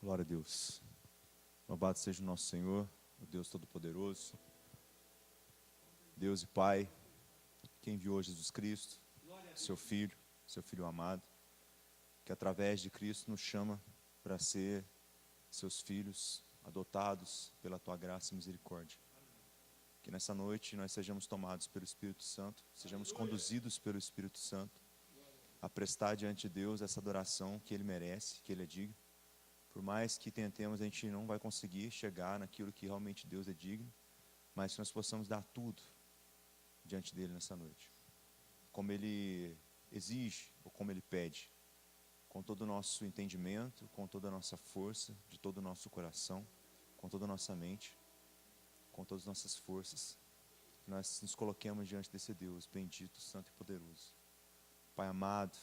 Glória a Deus. Louvado seja o nosso Senhor, o Deus Todo-Poderoso, Deus e Pai, que enviou Jesus Cristo, seu Filho amado, que através de Cristo nos chama para ser seus filhos, adotados pela Tua graça e misericórdia. Que nessa noite nós sejamos tomados pelo Espírito Santo, sejamos conduzidos pelo Espírito Santo, a prestar diante de Deus essa adoração que Ele merece, que Ele é digno. Por mais que tentemos, a gente não vai conseguir chegar naquilo que realmente Deus é digno, mas que nós possamos dar tudo diante dEle nessa noite, como Ele exige ou como Ele pede, com todo o nosso entendimento, com toda a nossa força, de todo o nosso coração, com toda a nossa mente, com todas as nossas forças, que nós nos coloquemos diante desse Deus bendito, santo e poderoso. Pai amado,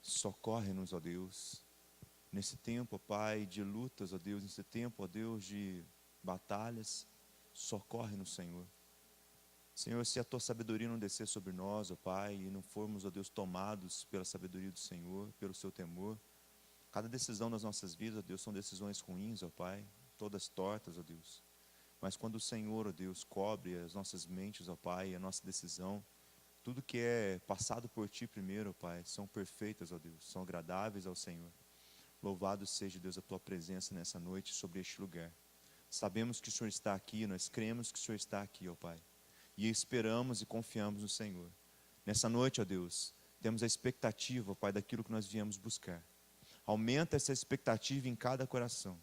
socorre-nos, ó Deus, nesse tempo, ó Pai, de lutas, ó Deus, nesse tempo, ó Deus, de batalhas, socorre-nos, Senhor. Senhor, se a Tua sabedoria não descer sobre nós, ó Pai, e não formos, ó Deus, tomados pela sabedoria do Senhor, pelo Seu temor, cada decisão das nossas vidas, ó Deus, são decisões ruins, ó Pai, todas tortas, ó Deus. Mas quando o Senhor, ó Deus, cobre as nossas mentes, ó Pai, a nossa decisão, tudo que é passado por Ti primeiro, ó Pai, são perfeitas, ó Deus, são agradáveis ao Senhor. Louvado seja, Deus, a Tua presença nessa noite sobre este lugar. Sabemos que o Senhor está aqui, nós cremos que o Senhor está aqui, ó Pai. E esperamos e confiamos no Senhor. Nessa noite, ó Deus, temos a expectativa, ó Pai, daquilo que nós viemos buscar. Aumenta essa expectativa em cada coração.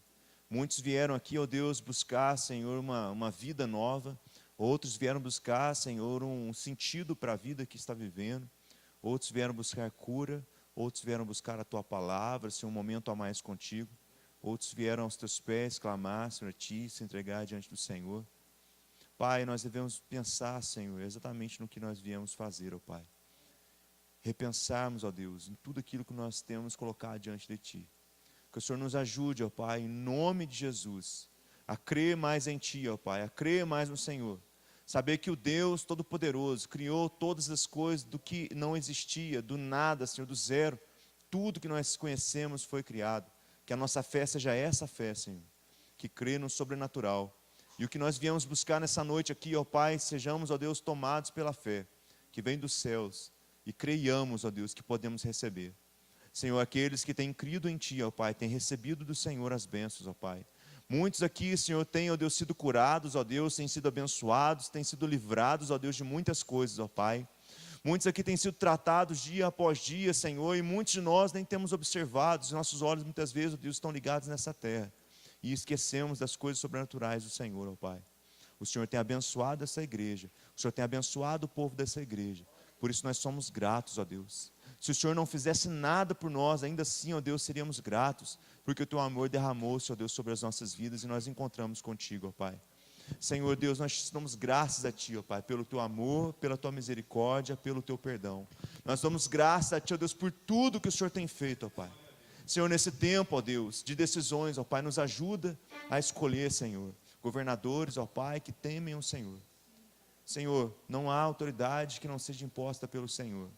Muitos vieram aqui, ó Deus, buscar, Senhor, uma vida nova. Outros vieram buscar, Senhor, um sentido para a vida que está vivendo. Outros vieram buscar cura. Outros vieram buscar a Tua palavra, Senhor, um momento a mais contigo. Outros vieram aos Teus pés clamar, Senhor, a Ti, se entregar diante do Senhor. Pai, nós devemos pensar, Senhor, exatamente no que nós viemos fazer, ó Pai. Repensarmos, ó Deus, em tudo aquilo que nós temos colocado diante de Ti. Que o Senhor nos ajude, ó Pai, em nome de Jesus, a crer mais em Ti, ó Pai, a crer mais no Senhor. Saber que o Deus Todo-Poderoso criou todas as coisas do que não existia, do nada, Senhor, do zero. Tudo que nós conhecemos foi criado. Que a nossa fé seja essa fé, Senhor, que crê no sobrenatural. E o que nós viemos buscar nessa noite aqui, ó Pai, sejamos, ó Deus, tomados pela fé, que vem dos céus, e creiamos, ó Deus, que podemos receber. Senhor, aqueles que têm crido em Ti, ó Pai, têm recebido do Senhor as bênçãos, ó Pai. Muitos aqui, Senhor, têm, ó Deus, sido curados, ó Deus, têm sido abençoados, têm sido livrados, ó Deus, de muitas coisas, ó Pai. Muitos aqui têm sido tratados dia após dia, Senhor, e muitos de nós nem temos observado, os nossos olhos muitas vezes, ó Deus, estão ligados nessa terra, e esquecemos das coisas sobrenaturais do Senhor, ó Pai. O Senhor tem abençoado essa igreja, o Senhor tem abençoado o povo dessa igreja, por isso nós somos gratos, ó Deus. Se o Senhor não fizesse nada por nós, ainda assim, ó Deus, seríamos gratos, porque o Teu amor derramou-se, ó Deus, sobre as nossas vidas, e nós encontramos contigo, ó Pai. Senhor Deus, nós damos graças a Ti, ó Pai, pelo Teu amor, pela Tua misericórdia, pelo Teu perdão. Nós damos graças a Ti, ó Deus, por tudo que o Senhor tem feito, ó Pai. Senhor, nesse tempo, ó Deus, de decisões, ó Pai, nos ajuda a escolher, Senhor, governadores, ó Pai, que temem o Senhor. Senhor, não há autoridade que não seja imposta pelo Senhor.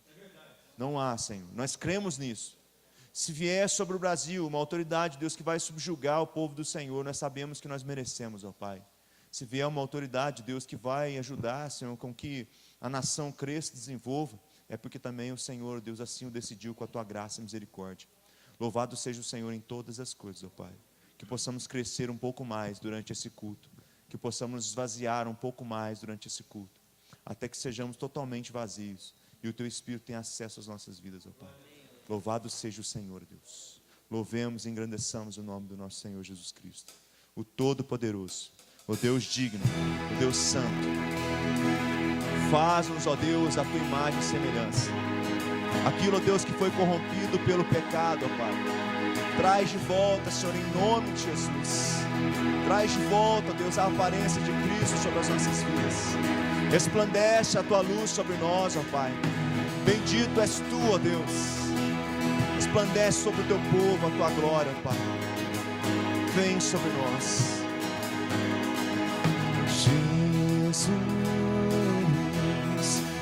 Não há, Senhor. Nós cremos nisso. Se vier sobre o Brasil uma autoridade, Deus, que vai subjugar o povo do Senhor, nós sabemos que nós merecemos, ó Pai. Se vier uma autoridade, Deus, que vai ajudar, Senhor, com que a nação cresça e desenvolva, é porque também o Senhor, Deus, assim o decidiu com a Tua graça e misericórdia. Louvado seja o Senhor em todas as coisas, ó Pai. Que possamos crescer um pouco mais durante esse culto. Que possamos nos esvaziar um pouco mais durante esse culto. Até que sejamos totalmente vazios. E o Teu Espírito tenha acesso às nossas vidas, ó Pai. Louvado seja o Senhor, Deus. Louvemos e engrandeçamos o nome do nosso Senhor Jesus Cristo. O Todo-Poderoso, o Deus digno, o Deus santo. Faz-nos, ó Deus, a Tua imagem e semelhança. Aquilo, ó Deus, que foi corrompido pelo pecado, ó Pai. Traz de volta, Senhor, em nome de Jesus. Traz de volta, ó Deus, a aparência de Cristo sobre as nossas vidas. Resplandece a Tua luz sobre nós, ó Pai. Bendito és Tu, ó Deus. Resplandece sobre o Teu povo a Tua glória, ó Pai. Vem sobre nós. Jesus,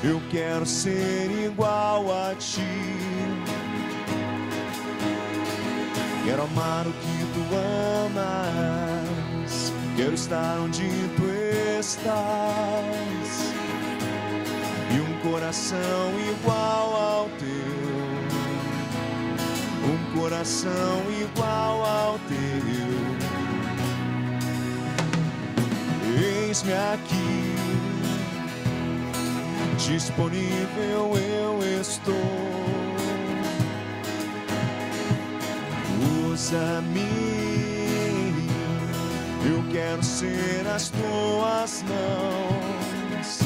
eu quero ser igual a Ti. Quero amar o que tu amas, quero estar onde tu estás, e um coração igual ao teu, um coração igual ao teu. Eis-me aqui, disponível eu estou. Usa-me, eu quero ser as tuas mãos.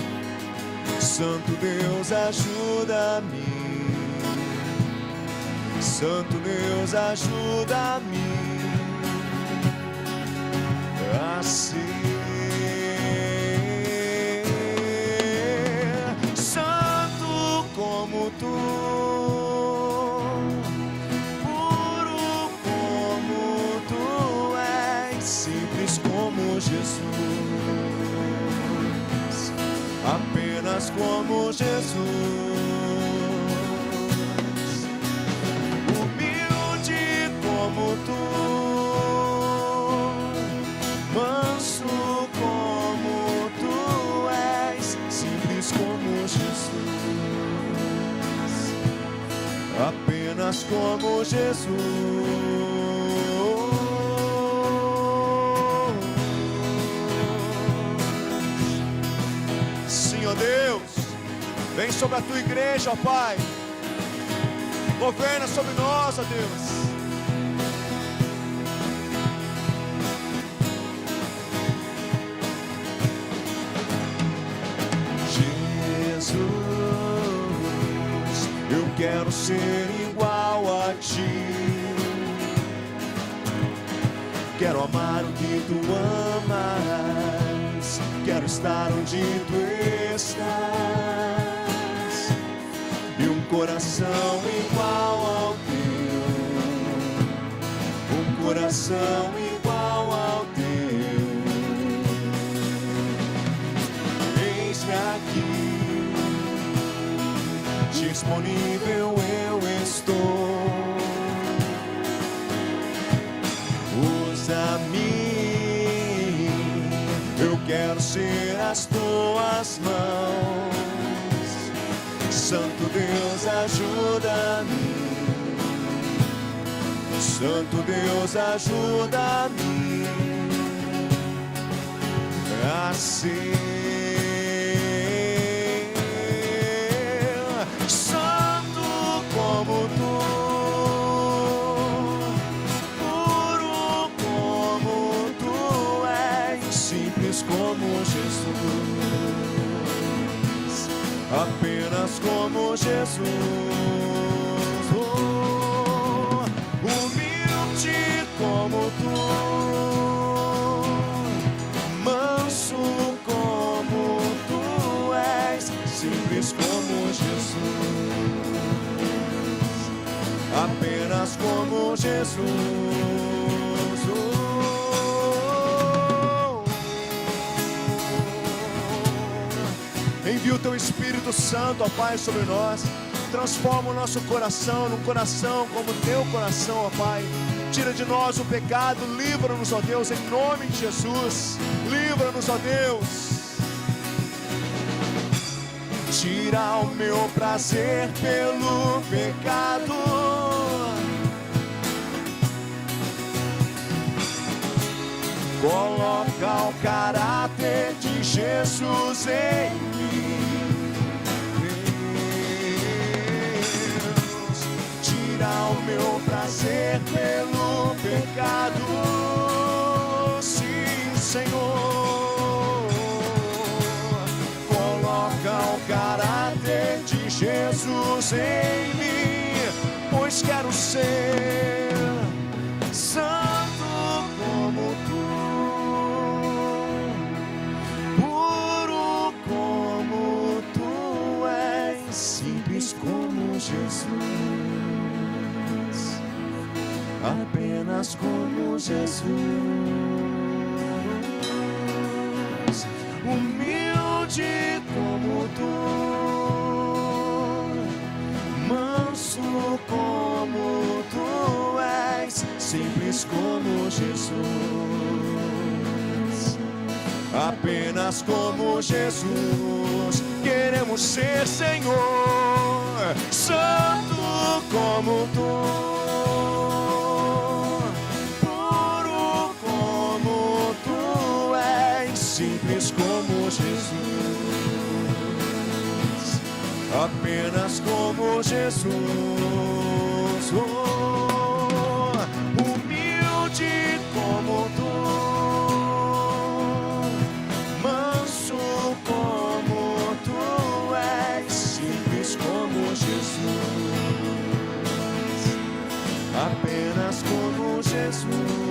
Santo Deus, ajuda-me. Santo Deus, ajuda-me a ser santo como tu, puro como tu és, simples como Jesus, apenas como Jesus. Como tu, manso como tu és, simples como Jesus, apenas como Jesus. Sim, ó Deus, vem sobre a tua igreja, ó Pai, governa sobre nós, ó Deus. Eu quero ser igual a ti, quero amar o que tu amas, quero estar onde tu estás, e um coração igual ao teu, um coração igual ao teu. Eis-me aqui, disponível eu estou. Usa-me, eu quero ser as tuas mãos. Santo Deus, ajuda-me. Santo Deus, ajuda-me a ser como tu, puro como tu és, simples como Jesus, apenas como Jesus. Oh, humilde como tu, manso como tu és, simples como Jesus, apenas como Jesus. Oh, envia o teu Espírito Santo, ó Pai, sobre nós. Transforma o nosso coração num coração como o teu coração, ó Pai. Tira de nós o pecado, livra-nos, ó Deus, em nome de Jesus. Livra-nos, ó Deus. Tira o meu prazer pelo pecado, coloca o caráter de Jesus em mim. Deus, tira o meu prazer pelo pecado. Sim, Senhor, coloca o caráter de Jesus em mim, pois quero ser santo como tu, puro como tu és, simples como Jesus, apenas como Jesus, humilde como tu, manso como tu és, simples como Jesus, apenas como Jesus. Queremos ser, Senhor, santo como tu, puro como tu és, simples como Jesus, apenas como Jesus. Humilde como tu, manso como tu és, simples como Jesus, apenas como Jesus.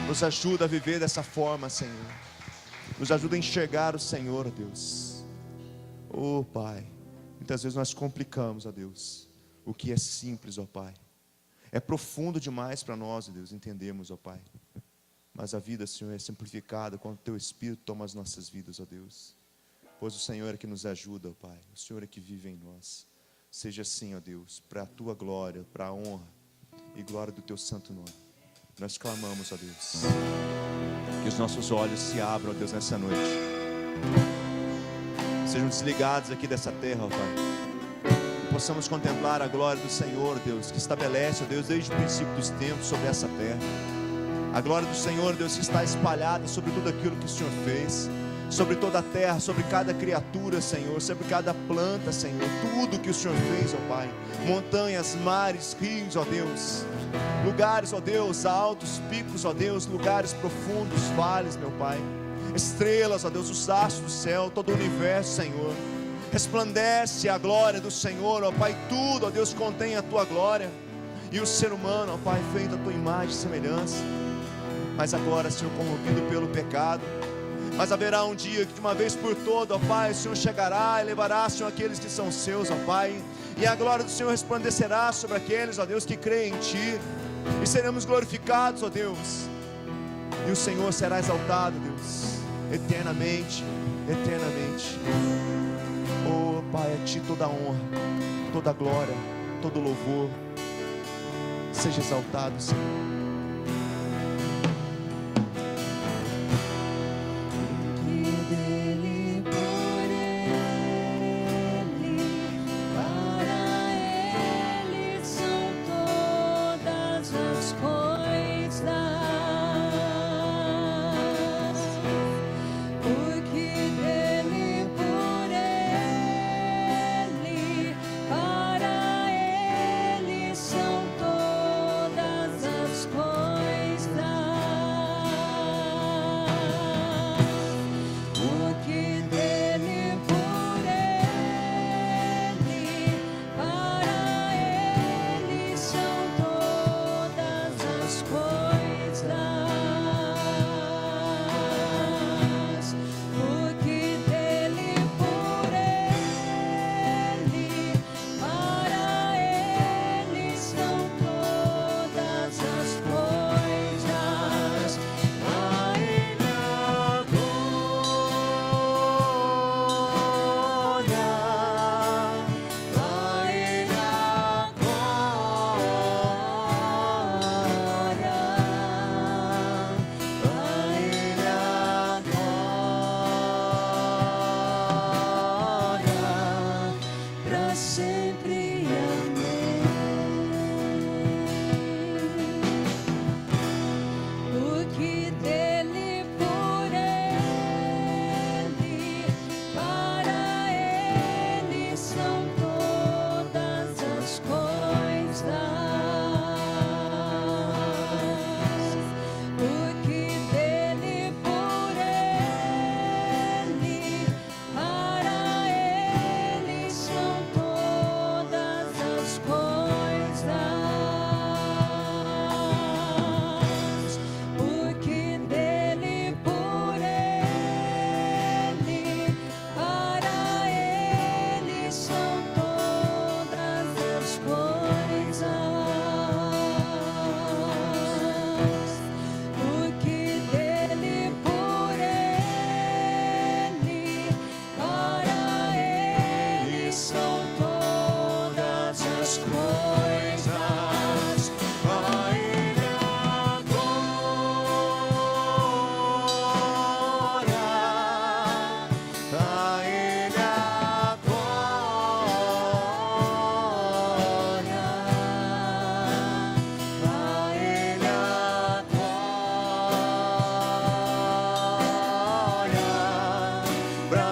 Nos ajuda a viver dessa forma, Senhor. Nos ajuda a enxergar o Senhor, ó Deus. Oh, Pai, muitas vezes nós complicamos, ó Deus, o que é simples, ó Pai. É profundo demais para nós, ó Deus, entendemos, ó Pai. Mas a vida, Senhor, é simplificada quando o Teu Espírito toma as nossas vidas, ó Deus. Pois o Senhor é que nos ajuda, ó Pai. O Senhor é que vive em nós. Seja assim, ó Deus, para a Tua glória, para a honra e glória do Teu santo nome. Nós clamamos, ó Deus, que os nossos olhos se abram, ó Deus, nessa noite. Sejam desligados aqui dessa terra, ó Pai. E possamos contemplar a glória do Senhor, Deus, que estabelece, ó Deus, desde o princípio dos tempos sobre essa terra. A glória do Senhor, Deus, que está espalhada sobre tudo aquilo que o Senhor fez, sobre toda a terra, sobre cada criatura, Senhor, sobre cada planta, Senhor, tudo que o Senhor fez, ó Pai. Montanhas, mares, rios, ó Deus. Lugares, ó Deus, altos, picos, ó Deus, lugares profundos, vales, meu Pai. Estrelas, ó Deus, os astros do céu, todo o universo, Senhor. Resplandece a glória do Senhor, ó Pai. Tudo, ó Deus, contém a Tua glória. E o ser humano, ó Pai, feito a Tua imagem e semelhança. Mas agora, Senhor, corrompido pelo pecado. Mas haverá um dia que de uma vez por todas, ó Pai, o Senhor chegará e levará, Senhor, aqueles que são seus, ó Pai. E a glória do Senhor resplandecerá sobre aqueles, ó Deus, que creem em Ti. E seremos glorificados, ó Deus. E o Senhor será exaltado, Deus, eternamente, eternamente. Oh Pai, a Ti toda a honra, toda a glória, todo o louvor. Seja exaltado, Senhor. As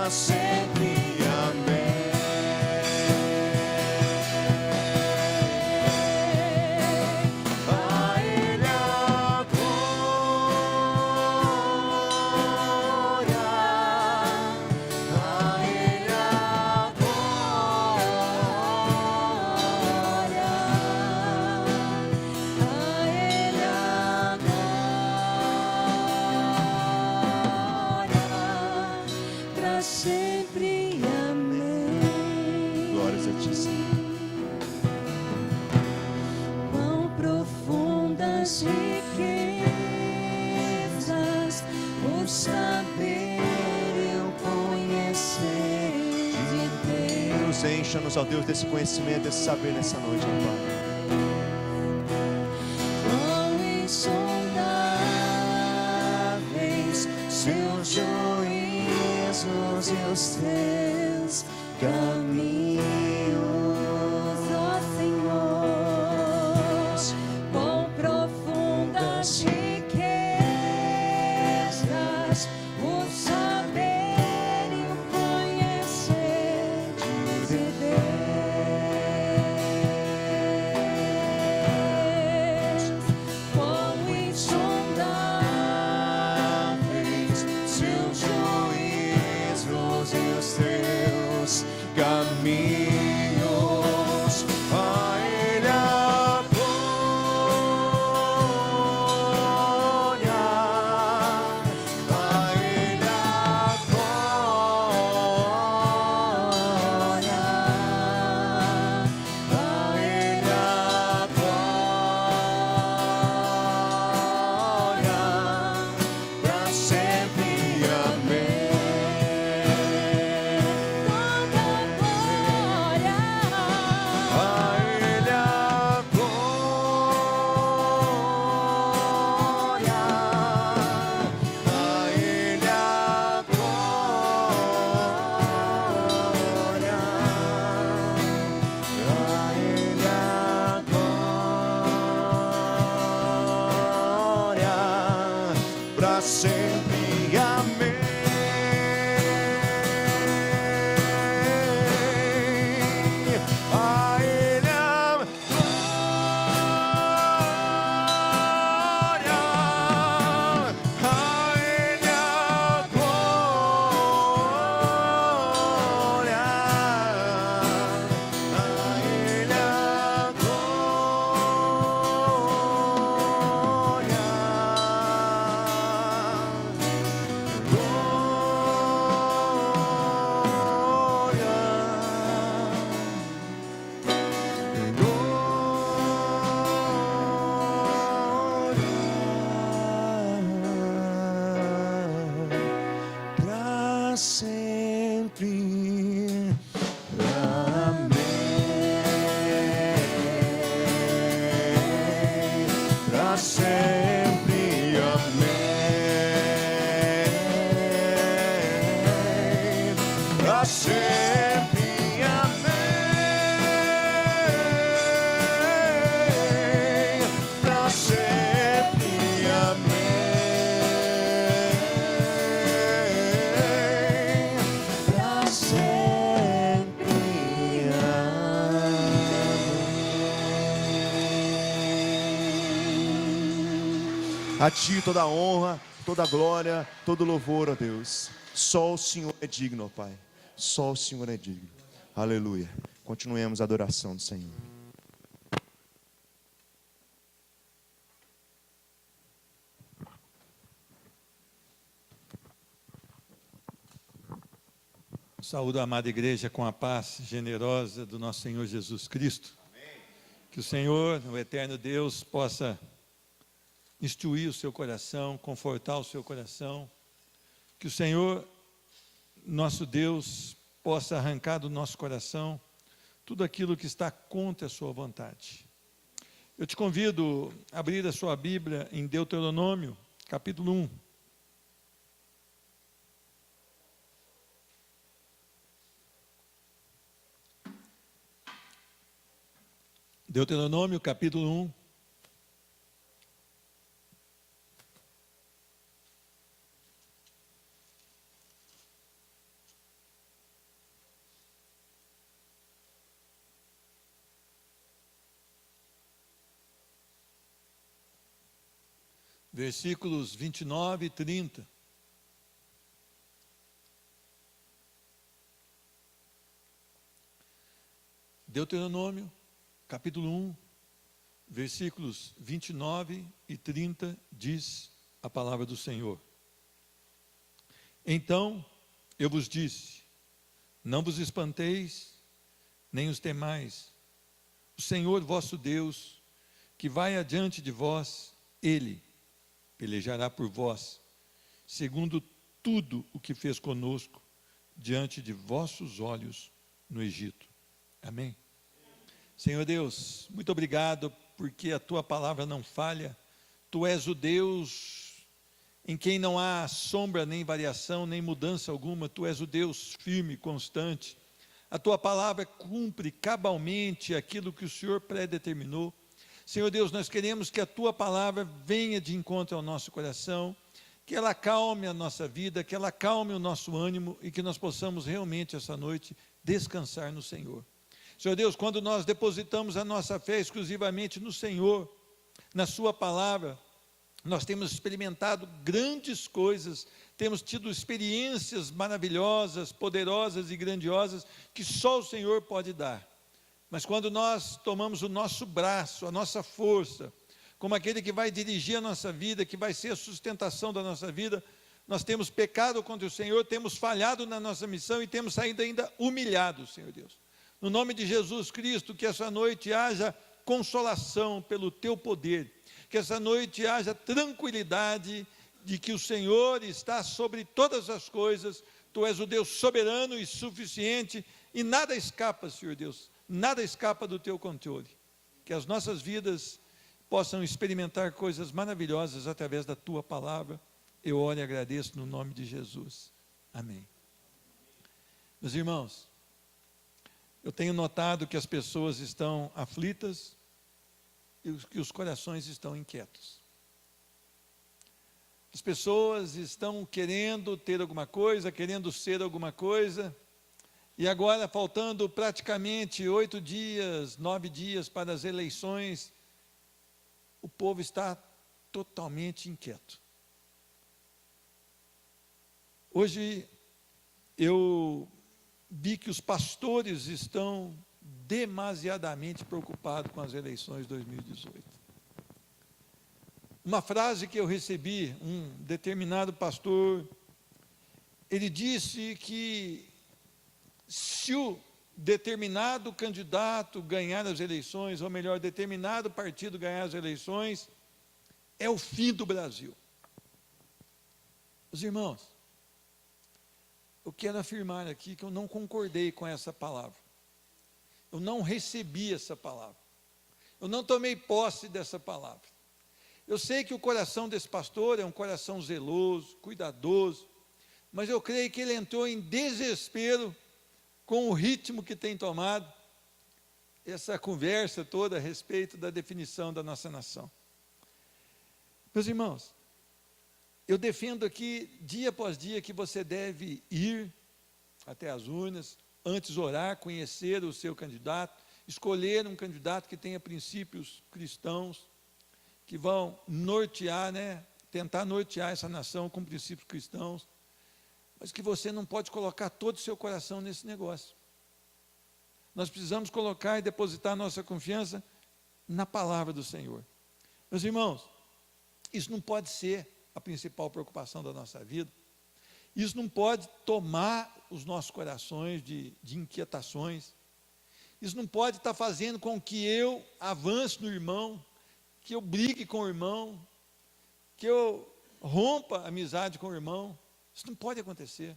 para sempre. Amém. A Ele a glória, a Ele a glória, A Ele a glória, para sempre. Amém. Glórias a ti, Senhor. Quão profundas riquezas o saber e o conhecer de Deus. Deus, encha-nos, ó Deus, desse conhecimento, desse saber nessa noite, ó Pai. Quão insondáveis seus juízos e os teus caminhos, ó Senhor. Quão profundas riquezas o saber e o conhecer de Deus. Quão insondáveis seus juízos e os teus Caminhos, a Ele a glória, a Ele a glória, a Ele a glória, para sempre. Amém. A Ele a glória, a Ele a glória, a Ele a glória, para sempre. Amém. A Ele a glória, a Ele a glória, a Ele a para sempre. Amém. Para sempre. Amém. Para sempre. Amém. Para sempre. Amém. Para sempre. Amém. A ti toda a honra, toda a glória, todo o louvor, ó Deus. Só o Senhor é digno, ó Pai. Só o Senhor é digno. Aleluia. Continuemos a adoração do Senhor. Saúdo a amada igreja com a paz generosa do nosso Senhor Jesus Cristo. Amém. Que o Senhor, o eterno Deus, possa instruir o seu coração, confortar o seu coração. Que o Senhor, nosso Deus, possa arrancar do nosso coração tudo aquilo que está contra a sua vontade. Eu te convido a abrir a sua Bíblia em Deuteronômio, capítulo 1. Deuteronômio, capítulo 1. versículos 29 e 30. Deuteronômio, capítulo 1, versículos 29 e 30, diz a palavra do Senhor. Então eu vos disse, não vos espanteis, nem os temais. O Senhor vosso Deus, que vai adiante de vós, Ele pelejará por vós, segundo tudo o que fez conosco, diante de vossos olhos no Egito. Amém? Senhor Deus, muito obrigado, porque a Tua palavra não falha. Tu és o Deus em quem não há sombra, nem variação, nem mudança alguma. Tu és o Deus firme, constante. A Tua palavra cumpre cabalmente aquilo que o Senhor predeterminou. Senhor Deus, nós queremos que a Tua palavra venha de encontro ao nosso coração, que ela acalme a nossa vida, que ela acalme o nosso ânimo e que nós possamos realmente essa noite descansar no Senhor. Senhor Deus, quando nós depositamos a nossa fé exclusivamente no Senhor, na Sua palavra, nós temos experimentado grandes coisas, temos tido experiências maravilhosas, poderosas e grandiosas que só o Senhor pode dar. Mas quando nós tomamos o nosso braço, a nossa força, como aquele que vai dirigir a nossa vida, que vai ser a sustentação da nossa vida, nós temos pecado contra o Senhor, temos falhado na nossa missão e temos saído ainda humilhados, Senhor Deus. No nome de Jesus Cristo, que essa noite haja consolação pelo Teu poder, que essa noite haja tranquilidade de que o Senhor está sobre todas as coisas, Tu és o Deus soberano e suficiente, e nada escapa, Senhor Deus, nada escapa do Teu controle. Que as nossas vidas possam experimentar coisas maravilhosas através da Tua palavra. Eu oro e agradeço no nome de Jesus. Amém. Meus irmãos, eu tenho notado que as pessoas estão aflitas e que os corações estão inquietos. As pessoas estão querendo ter alguma coisa, querendo ser alguma coisa, e agora, faltando praticamente 8 dias, 9 dias para as eleições, o povo está totalmente inquieto. Hoje, eu vi que os pastores estão demasiadamente preocupados com as eleições de 2018. Uma frase que eu recebi, um determinado pastor, ele disse que se o determinado candidato ganhar as eleições, ou melhor, determinado partido ganhar as eleições, é o fim do Brasil. Os irmãos, eu quero afirmar aqui que eu não concordei com essa palavra. Eu não recebi essa palavra. Eu não tomei posse dessa palavra. Eu sei que o coração desse pastor é um coração zeloso, cuidadoso, mas eu creio que ele entrou em desespero com o ritmo que tem tomado essa conversa toda a respeito da definição da nossa nação. Meus irmãos, eu defendo aqui, dia após dia, que você deve ir até as urnas, antes orar, conhecer o seu candidato, escolher um candidato que tenha princípios cristãos, que vão nortear, tentar nortear essa nação com princípios cristãos, mas que você não pode colocar todo o seu coração nesse negócio. Nós precisamos colocar e depositar nossa confiança na palavra do Senhor. Meus irmãos, isso não pode ser a principal preocupação da nossa vida. Isso não pode tomar os nossos corações de inquietações. Isso não pode estar fazendo com que eu avance no irmão, que eu brigue com o irmão, que eu rompa a amizade com o irmão. Isso não pode acontecer.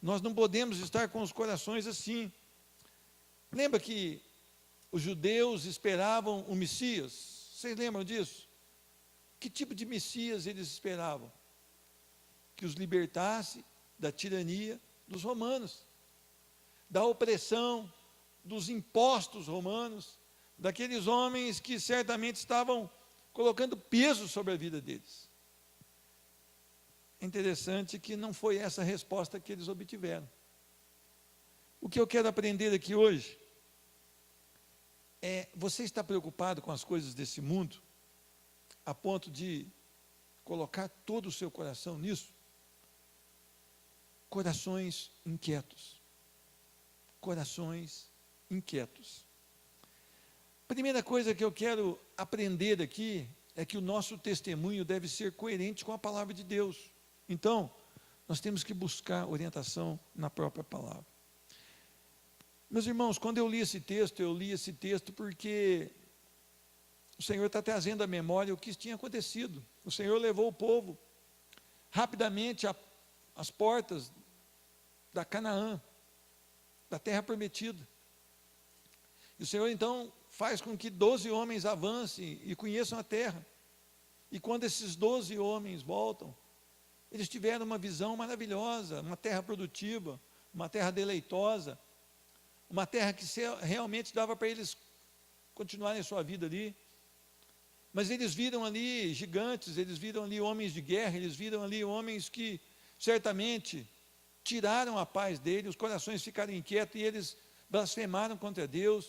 Nós não podemos estar com os corações assim. Lembra que os judeus esperavam o Messias? Vocês lembram disso? Que tipo de Messias eles esperavam? Que os libertasse da tirania dos romanos, da opressão, dos impostos romanos, daqueles homens que certamente estavam colocando peso sobre a vida deles. É interessante que não foi essa a resposta que eles obtiveram. O que eu quero aprender aqui hoje é: você está preocupado com as coisas desse mundo, a ponto de colocar todo o seu coração nisso. Corações inquietos. Corações inquietos. Primeira coisa que eu quero aprender aqui é que o nosso testemunho deve ser coerente com a palavra de Deus. Então, nós temos que buscar orientação na própria palavra. Meus irmãos, quando eu li esse texto porque o Senhor está trazendo à memória o que tinha acontecido. O Senhor levou o povo rapidamente às portas da Canaã, da terra prometida. E o Senhor então faz com que 12 homens avancem e conheçam a terra. E quando esses 12 homens voltam, eles tiveram uma visão maravilhosa, uma terra produtiva, uma terra deleitosa, uma terra que realmente dava para eles continuarem a sua vida ali. Mas eles viram ali gigantes, eles viram ali homens de guerra, eles viram ali homens que certamente tiraram a paz deles, os corações ficaram inquietos e eles blasfemaram contra Deus.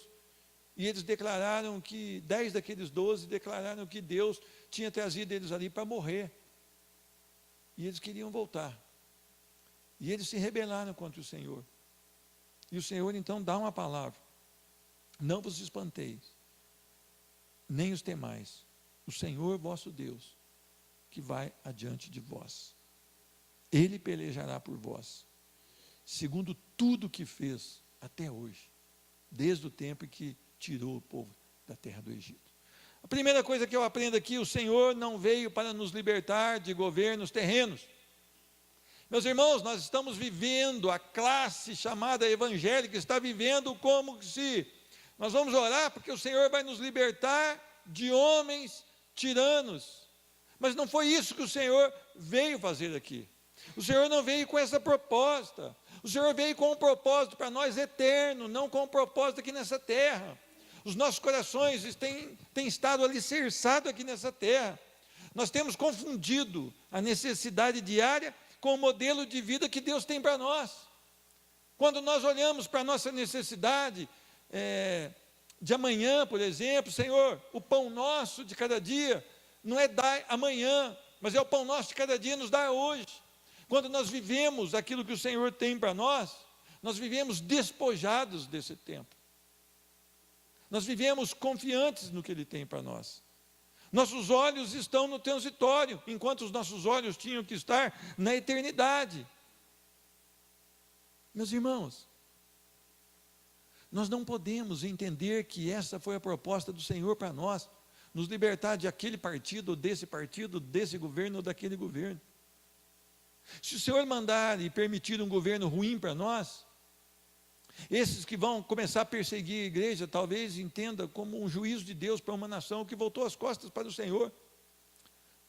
E eles declararam que, 10 daqueles 12 declararam que Deus tinha trazido eles ali para morrer. E eles queriam voltar. E eles se rebelaram contra o Senhor. E o Senhor então dá uma palavra: não vos espanteis, nem os temais, o Senhor vosso Deus, que vai adiante de vós. Ele pelejará por vós, segundo tudo que fez até hoje, desde o tempo em que tirou o povo da terra do Egito. A primeira coisa que eu aprendo aqui: o Senhor não veio para nos libertar de governos terrenos. Meus irmãos, nós estamos vivendo, a classe chamada evangélica está vivendo como se nós vamos orar porque o Senhor vai nos libertar de homens tiranos. Mas não foi isso que o Senhor veio fazer aqui. O Senhor não veio com essa proposta. O Senhor veio com um propósito para nós eterno, não com um propósito aqui nessa terra. Os nossos corações têm estado alicerçados aqui nessa terra. Nós temos confundido a necessidade diária com o modelo de vida que Deus tem para nós. Quando nós olhamos para a nossa necessidade de amanhã, por exemplo, Senhor, o pão nosso de cada dia não é dar amanhã, mas é o pão nosso de cada dia nos dar hoje. Quando nós vivemos aquilo que o Senhor tem para nós, nós vivemos despojados desse tempo. Nós vivemos confiantes no que Ele tem para nós. Nossos olhos estão no transitório, enquanto os nossos olhos tinham que estar na eternidade. Meus irmãos, nós não podemos entender que essa foi a proposta do Senhor para nós, nos libertar de aquele partido, desse governo ou daquele governo. Se o Senhor mandar e permitir um governo ruim para nós, esses que vão começar a perseguir a igreja, talvez entenda como um juízo de Deus para uma nação que voltou as costas para o Senhor.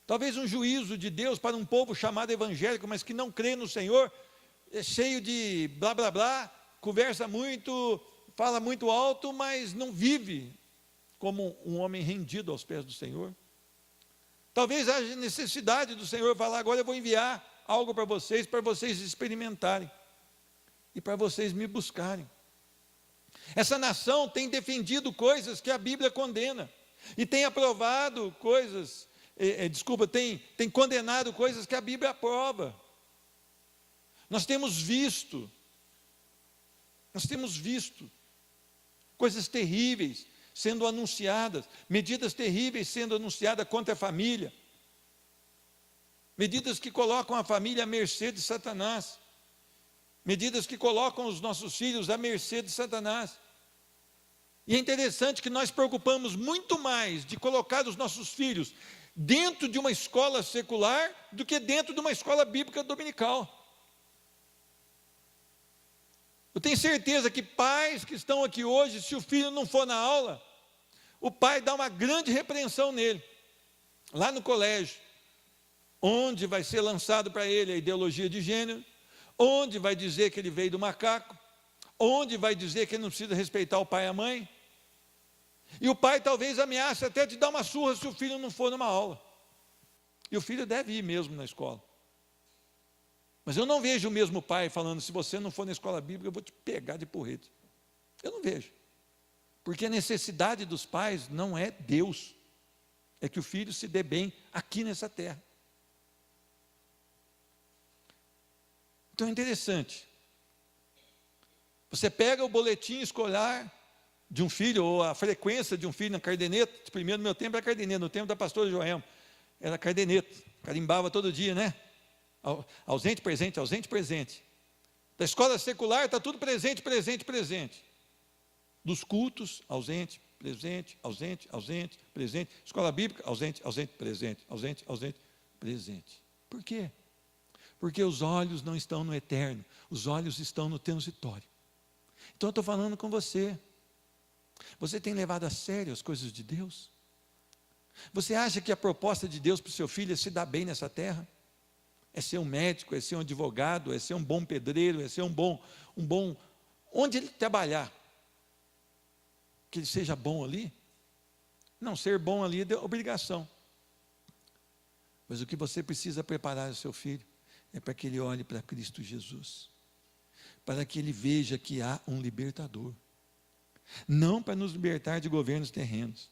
Talvez um juízo de Deus para um povo chamado evangélico, mas que não crê no Senhor, é cheio de blá blá blá, conversa muito, fala muito alto, mas não vive como um homem rendido aos pés do Senhor. Talvez haja necessidade do Senhor falar: agora eu vou enviar algo para vocês experimentarem e para vocês me buscarem. Essa nação tem defendido coisas que a Bíblia condena e tem aprovado coisas, tem condenado coisas que a Bíblia aprova. Nós temos visto coisas terríveis sendo anunciadas, medidas terríveis sendo anunciadas contra a família, medidas que colocam a família à mercê de Satanás, medidas que colocam os nossos filhos à mercê de Satanás. E é interessante que nós preocupamos muito mais de colocar os nossos filhos dentro de uma escola secular do que dentro de uma escola bíblica dominical. Eu tenho certeza que pais que estão aqui hoje, se o filho não for na aula, o pai dá uma grande repreensão nele, lá no colégio, onde vai ser lançado para ele a ideologia de gênero, onde vai dizer que ele veio do macaco, onde vai dizer que ele não precisa respeitar o pai e a mãe, e o pai talvez ameace até de dar uma surra se o filho não for numa aula, e o filho deve ir mesmo na escola. Mas eu não vejo o mesmo pai falando: se você não for na escola bíblica, eu vou te pegar de porrete. Eu não vejo, porque a necessidade dos pais não é Deus, é que o filho se dê bem aqui nessa terra. Então é interessante. Você pega o boletim escolar de um filho, ou a frequência de um filho na caderneta. Primeiro, no meu tempo era caderneta, no tempo da pastora Joelma, era caderneta, carimbava todo dia, né? Ausente, presente, ausente, presente. Da escola secular está tudo presente, presente, presente. Dos cultos, ausente, presente, ausente, ausente, presente. Escola bíblica, ausente, ausente, presente, ausente, ausente, presente. Por quê? Porque os olhos não estão no eterno, os olhos estão no transitório. Então eu estou falando com você. Você tem levado a sério as coisas de Deus? Você acha que a proposta de Deus para o seu filho é se dar bem nessa terra? É ser um médico, é ser um advogado, é ser um bom pedreiro, é ser um bom, onde ele trabalhar, que ele seja bom ali? Não, ser bom ali é obrigação. Mas o que você precisa preparar o seu filho é para que ele olhe para Cristo Jesus, para que ele veja que há um libertador, não para nos libertar de governos terrenos,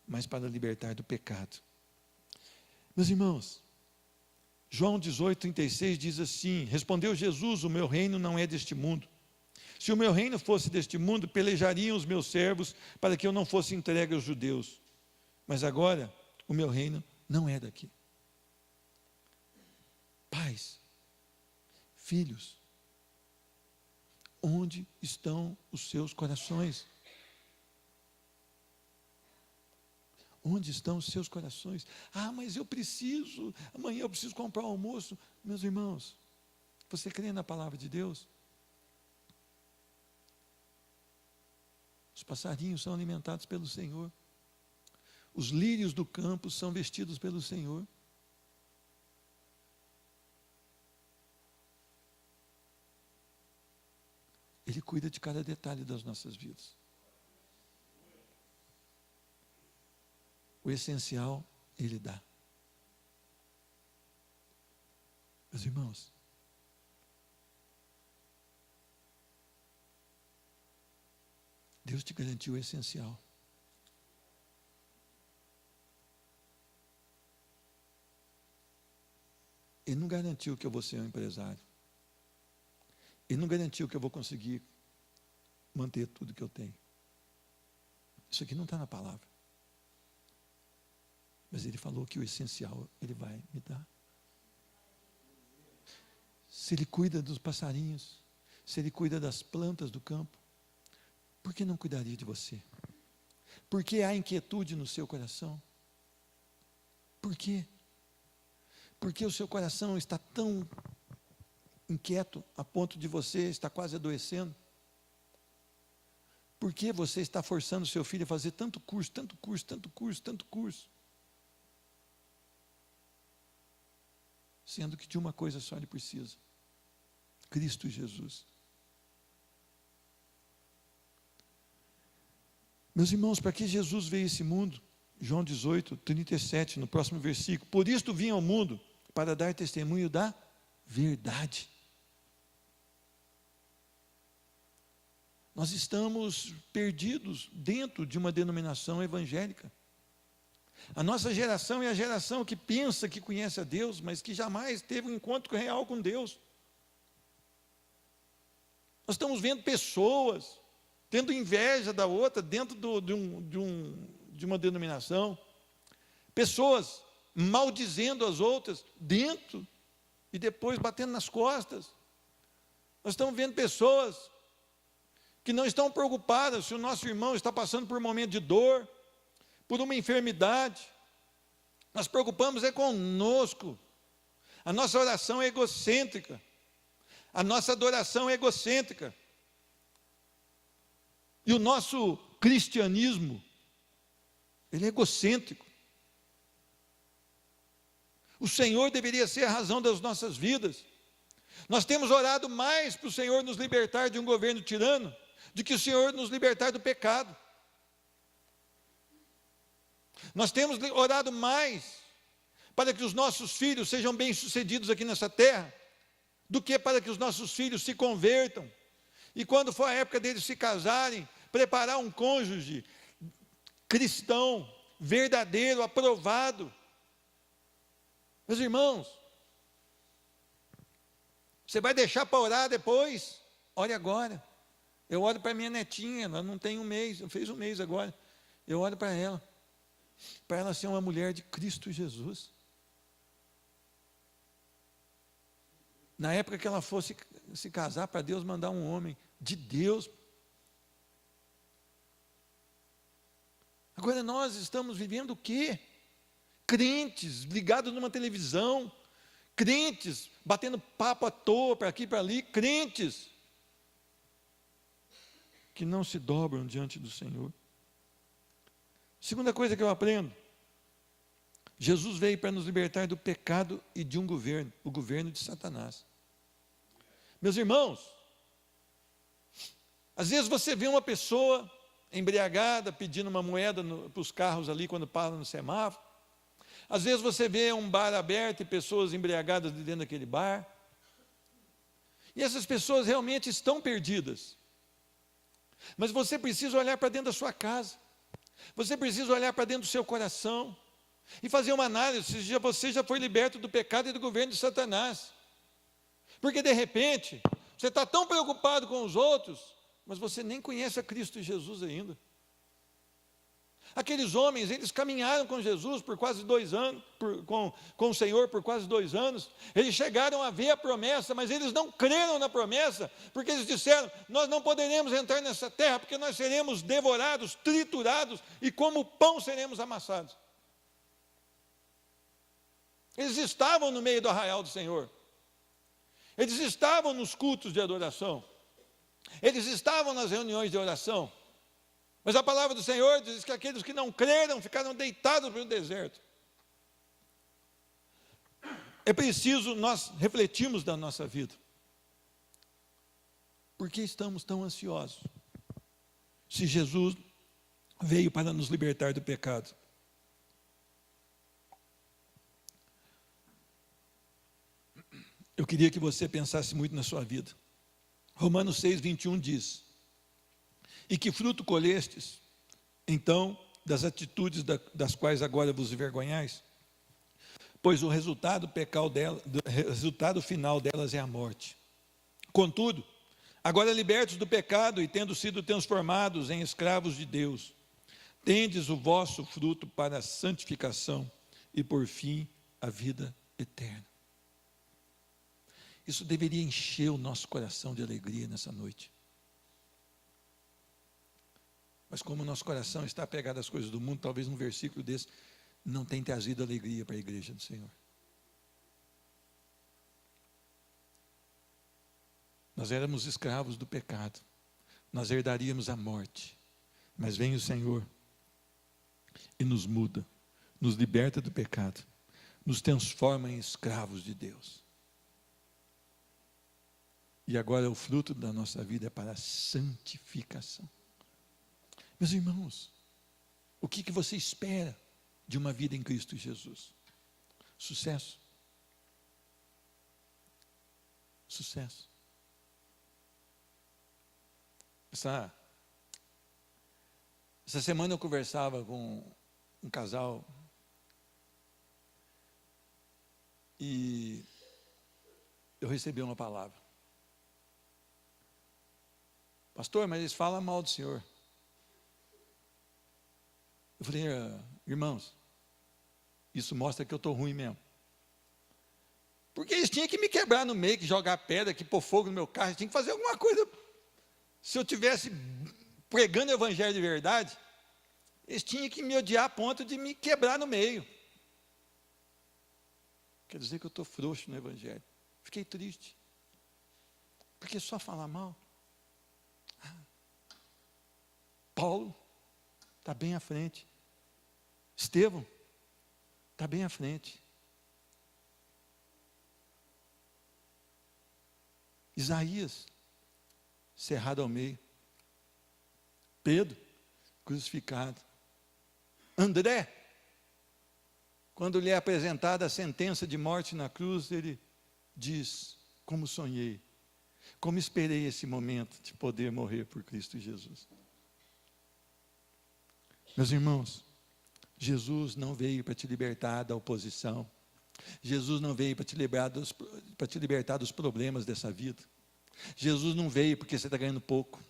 mas para libertar do pecado. Meus irmãos, João 18:36 diz assim: respondeu Jesus, o meu reino não é deste mundo. Se o meu reino fosse deste mundo, pelejariam os meus servos para que eu não fosse entregue aos judeus. Mas agora, o meu reino não é daqui. Pais, filhos, onde estão os seus corações? Onde estão os seus corações? Ah, mas eu preciso, amanhã eu preciso comprar o almoço. Meus irmãos, você crê na palavra de Deus? Os passarinhos são alimentados pelo Senhor. Os lírios do campo são vestidos pelo Senhor. Ele cuida de cada detalhe das nossas vidas. O essencial, Ele dá. Meus irmãos, Deus te garantiu o essencial. Ele não garantiu que eu vou ser um empresário. Ele não garantiu que eu vou conseguir manter tudo que eu tenho. Isso aqui não está na palavra. Mas Ele falou que o essencial Ele vai me dar. Se Ele cuida dos passarinhos, se Ele cuida das plantas do campo, por que não cuidaria de você? Por que há inquietude no seu coração? Por quê? Porque o seu coração está tão inquieto a ponto de você estar quase adoecendo? Por que você está forçando seu filho a fazer tanto curso, tanto curso, tanto curso, tanto curso? Sendo que de uma coisa só ele precisa: Cristo Jesus. Meus irmãos, para que Jesus veio a esse mundo? João 18:37, no próximo versículo: por isto vim ao mundo, para dar testemunho da verdade. Nós estamos perdidos dentro de uma denominação evangélica. A nossa geração é a geração que pensa que conhece a Deus, mas que jamais teve um encontro real com Deus. Nós estamos vendo pessoas tendo inveja da outra dentro de uma denominação, pessoas maldizendo as outras dentro e depois batendo nas costas. Nós estamos vendo pessoas que não estão preocupadas se o nosso irmão está passando por um momento de dor, por uma enfermidade. Nós preocupamos é conosco. A nossa oração é egocêntrica. A nossa adoração é egocêntrica. E o nosso cristianismo, ele é egocêntrico. O Senhor deveria ser a razão das nossas vidas. Nós temos orado mais para o Senhor nos libertar de um governo tirano, do que o Senhor nos libertar do pecado. Nós temos orado mais para que os nossos filhos sejam bem-sucedidos aqui nessa terra, do que para que os nossos filhos se convertam. E quando for a época deles se casarem, preparar um cônjuge cristão, verdadeiro, aprovado. Meus irmãos, Você vai deixar para orar depois? Ore agora. Eu oro para minha netinha, ela não tem um mês, fez um mês agora. Eu oro para ela ser uma mulher de Cristo Jesus. Na época que ela fosse se casar, para Deus mandar um homem de Deus. Agora nós estamos vivendo o quê? Crentes ligados numa televisão, crentes batendo papo à toa para aqui e para ali, crentes que não se dobram diante do Senhor. Segunda coisa que eu aprendo, Jesus veio para nos libertar do pecado e de um governo, o governo de Satanás. Meus irmãos, às vezes você vê uma pessoa embriagada pedindo uma moeda para os carros ali quando param no semáforo. Às vezes você vê um bar aberto e pessoas embriagadas dentro daquele bar. E essas pessoas realmente estão perdidas. Mas você precisa olhar para dentro da sua casa. Você precisa olhar para dentro do seu coração e fazer uma análise se você já foi liberto do pecado e do governo de Satanás. Porque de repente, você está tão preocupado com os outros, mas você nem conhece a Cristo Jesus ainda. Aqueles homens, eles caminharam com Jesus por quase 2 anos, com o Senhor por quase 2 anos, eles chegaram a ver a promessa, mas eles não creram na promessa, porque eles disseram, nós não poderemos entrar nessa terra, porque nós seremos devorados, triturados, e como pão seremos amassados. Eles estavam no meio do arraial do Senhor, eles estavam nos cultos de adoração, eles estavam nas reuniões de oração, mas a palavra do Senhor diz que aqueles que não creram ficaram deitados pelo deserto. É preciso nós refletirmos da nossa vida. Por que estamos tão ansiosos? Se Jesus veio para nos libertar do pecado. Eu queria que você pensasse muito na sua vida. Romanos 6, 21 diz: e que fruto colhestes, então, das atitudes das quais agora vos envergonhais? Pois o resultado final delas é a morte. Contudo, agora libertos do pecado e tendo sido transformados em escravos de Deus, tendes o vosso fruto para a santificação e, por fim, a vida eterna. Isso deveria encher o nosso coração de alegria nessa noite. Mas como o nosso coração está apegado às coisas do mundo, talvez um versículo desse não tenha trazido alegria para a igreja do Senhor. Nós éramos escravos do pecado, nós herdaríamos a morte, mas vem o Senhor e nos muda, nos liberta do pecado, nos transforma em escravos de Deus. E agora o fruto da nossa vida é para a santificação. Meus irmãos, o que você espera de uma vida em Cristo Jesus? Sucesso. Sucesso. Essa semana eu conversava com um casal e eu recebi uma palavra. Pastor, mas eles falam mal do Senhor. Eu falei, irmãos, isso mostra que eu estou ruim mesmo. Porque eles tinham que me quebrar no meio, que jogar pedra, que pôr fogo no meu carro, eles tinham que fazer alguma coisa. Se eu tivesse pregando o evangelho de verdade, eles tinham que me odiar a ponto de me quebrar no meio. Quer dizer que eu estou frouxo no evangelho. Fiquei triste. Porque só falar mal. Paulo está bem à frente. Estevão está bem à frente. Isaías, cerrado ao meio. Pedro, crucificado. André, quando lhe é apresentada a sentença de morte na cruz, ele diz, como sonhei, como esperei esse momento de poder morrer por Cristo Jesus. Meus irmãos, Jesus não veio para te libertar da oposição, Jesus não veio para te libertar dos problemas dessa vida. Jesus não veio porque você está ganhando pouco.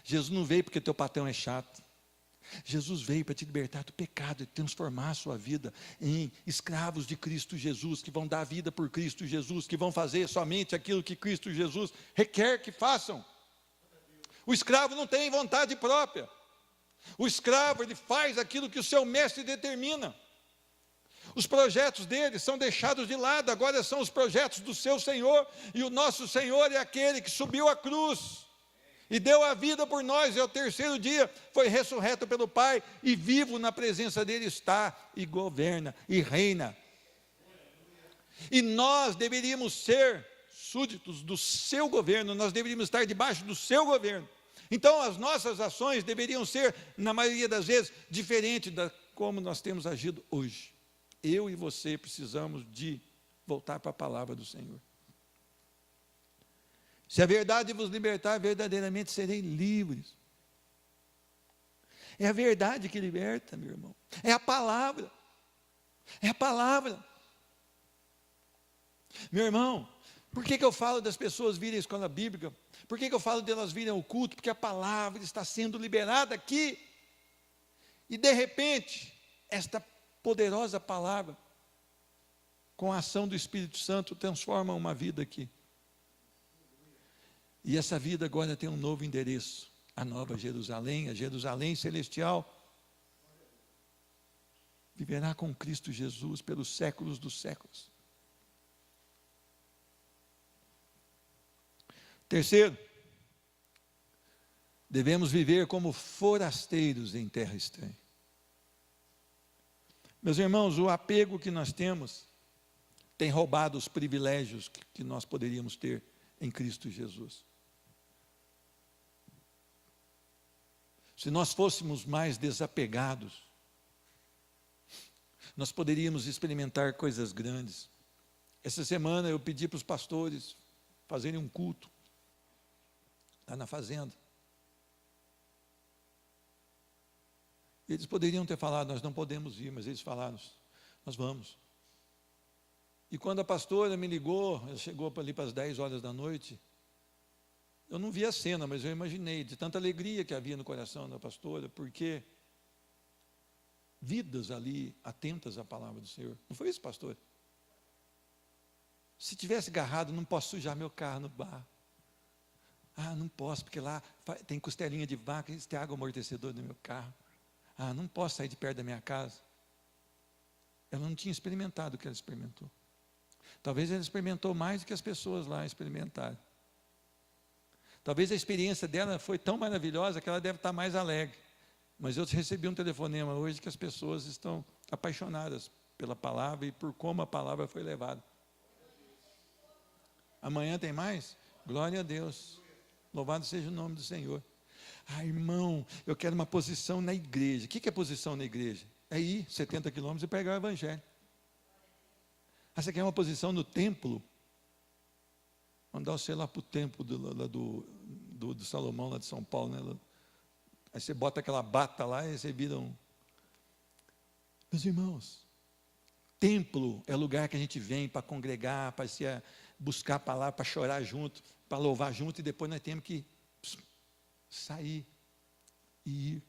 Jesus não veio porque teu patrão é chato. Jesus veio para te libertar do pecado e transformar a sua vida em escravos de Cristo Jesus, que vão dar vida por Cristo Jesus, que vão fazer somente aquilo que Cristo Jesus requer que façam. O escravo não tem vontade própria. O escravo, ele faz aquilo que o seu mestre determina. Os projetos dele são deixados de lado, agora são os projetos do seu Senhor, e o nosso Senhor é aquele que subiu à cruz e deu a vida por nós, e ao terceiro dia foi ressurreto pelo Pai, e vivo na presença dele está, e governa, e reina. E nós deveríamos ser súditos do seu governo, nós deveríamos estar debaixo do seu governo. Então as nossas ações deveriam ser, na maioria das vezes, diferentes da como nós temos agido hoje. Eu e você precisamos de voltar para a palavra do Senhor. Se a verdade vos libertar, verdadeiramente serei livres. É a verdade que liberta, meu irmão. É a palavra. É a palavra. Meu irmão, por que eu falo das pessoas virem à escola bíblica? Por que eu falo delas virem ao culto? Porque a palavra está sendo liberada aqui. E de repente, esta poderosa palavra, com a ação do Espírito Santo, transforma uma vida aqui. E essa vida agora tem um novo endereço, a Nova Jerusalém, a Jerusalém celestial. Viverá com Cristo Jesus pelos séculos dos séculos. Terceiro, devemos viver como forasteiros em terra estranha. Meus irmãos, o apego que nós temos tem roubado os privilégios que nós poderíamos ter em Cristo Jesus. Se nós fôssemos mais desapegados, nós poderíamos experimentar coisas grandes. Essa semana eu pedi para os pastores fazerem um culto lá na fazenda. Eles poderiam ter falado, nós não podemos ir, mas eles falaram, nós vamos. E quando a pastora me ligou, ela chegou ali para as 10 horas da noite, eu não vi a cena, mas eu imaginei, de tanta alegria que havia no coração da pastora, porque vidas ali atentas à palavra do Senhor. Não foi isso, pastor? Se tivesse agarrado, não posso sujar meu carro no bar. Ah, não posso, porque lá tem costelinha de vaca, tem água amortecedora no meu carro. Ah, não posso sair de perto da minha casa. Ela não tinha experimentado o que ela experimentou. Talvez ela experimentou mais do que as pessoas lá experimentaram. Talvez a experiência dela foi tão maravilhosa que ela deve estar mais alegre. Mas eu recebi um telefonema hoje que as pessoas estão apaixonadas pela palavra e por como a palavra foi levada. Amanhã tem mais? Glória a Deus. Louvado seja o nome do Senhor. Ah, irmão, eu quero uma posição na igreja. O que é posição na igreja? É ir 70 quilômetros e pregar o evangelho. Ah, você quer uma posição no templo? Mandar você lá para o templo do Salomão, lá de São Paulo, né? Aí você bota aquela bata lá e você vira um... Meus irmãos, templo é lugar que a gente vem para congregar, para se buscar a palavra, para chorar junto, para louvar junto, e depois nós temos que sair e ir.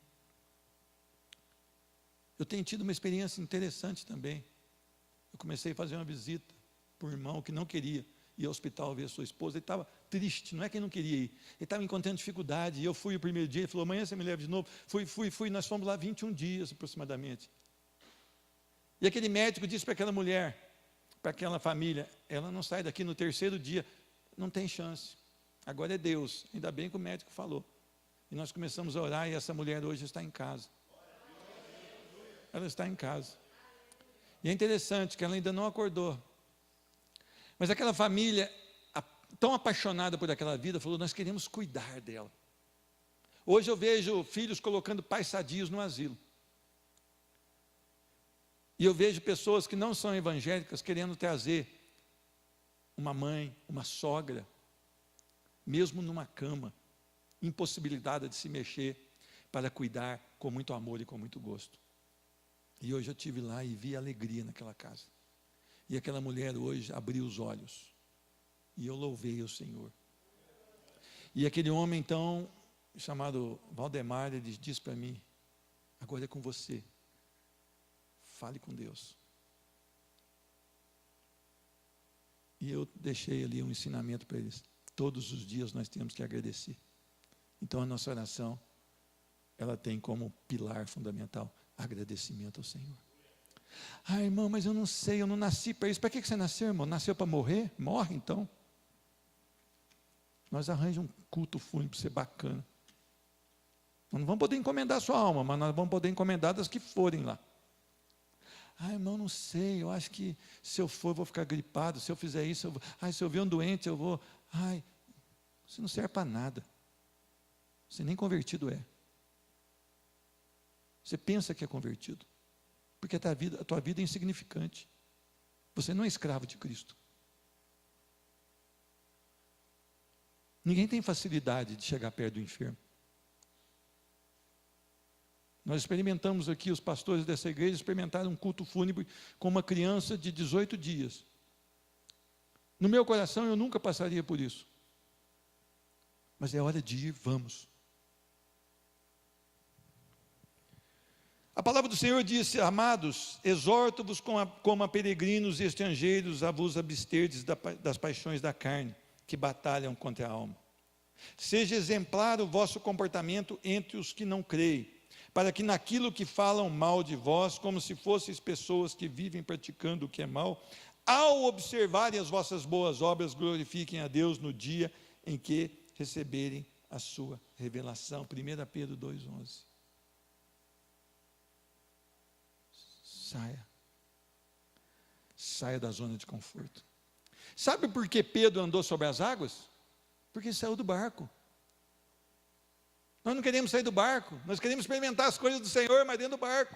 Eu tenho tido uma experiência interessante também. Eu comecei a fazer uma visita para um irmão que não queria ir ao hospital ver a sua esposa. Ele estava triste, não é que ele não queria ir, ele estava encontrando dificuldade. E eu fui o primeiro dia, ele falou, amanhã você me leva de novo. Fui, nós fomos lá 21 dias aproximadamente. E aquele médico disse para aquela mulher, para aquela família, ela não sai daqui no terceiro dia, não tem chance. Agora é Deus, ainda bem que o médico falou. E nós começamos a orar e essa mulher hoje está em casa. Ela está em casa. E é interessante que ela ainda não acordou. Mas aquela família, tão apaixonada por aquela vida, falou, nós queremos cuidar dela. Hoje eu vejo filhos colocando pais sadios no asilo. E eu vejo pessoas que não são evangélicas querendo trazer uma mãe, uma sogra, mesmo numa cama, impossibilitada de se mexer, para cuidar com muito amor e com muito gosto. E hoje eu estive lá e vi alegria naquela casa. E aquela mulher hoje abriu os olhos. E eu louvei o Senhor. E aquele homem, então, chamado Valdemar, ele disse para mim: agora é com você. Fale com Deus. E eu deixei ali um ensinamento para eles. Todos os dias nós temos que agradecer. Então a nossa oração, ela tem como pilar fundamental agradecimento ao Senhor. Ah, irmão, mas eu não sei, eu não nasci para isso. Para que você nasceu, irmão? Nasceu para morrer? Morre então. Nós arranjamos um culto fúnebre para ser bacana. Nós não vamos poder encomendar a sua alma, mas nós vamos poder encomendar das que forem lá. Ah, irmão, não sei, eu acho que se eu for, eu vou ficar gripado, se eu fizer isso, eu vou. Ai, se eu ver um doente, eu vou. Ai, você não serve para nada. Você nem convertido é. Você pensa que é convertido, porque a tua vida é insignificante. Você não é escravo de Cristo. Ninguém tem facilidade de chegar perto do enfermo. Nós experimentamos aqui, os pastores dessa igreja experimentaram um culto fúnebre com uma criança de 18 dias. No meu coração eu nunca passaria por isso. Mas é hora de ir, vamos. A palavra do Senhor disse: amados, exorto-vos como a peregrinos e estrangeiros a vos absterdes das paixões da carne, que batalham contra a alma. Seja exemplar o vosso comportamento entre os que não creem, para que naquilo que falam mal de vós, como se fosseis pessoas que vivem praticando o que é mal, ao observarem as vossas boas obras, glorifiquem a Deus no dia em que receberem a sua revelação. 1 Pedro 2,11. Saia da zona de conforto. Sabe por que Pedro andou sobre as águas? Porque ele saiu do barco. Nós não queremos sair do barco, nós queremos experimentar as coisas do Senhor, mas dentro do barco.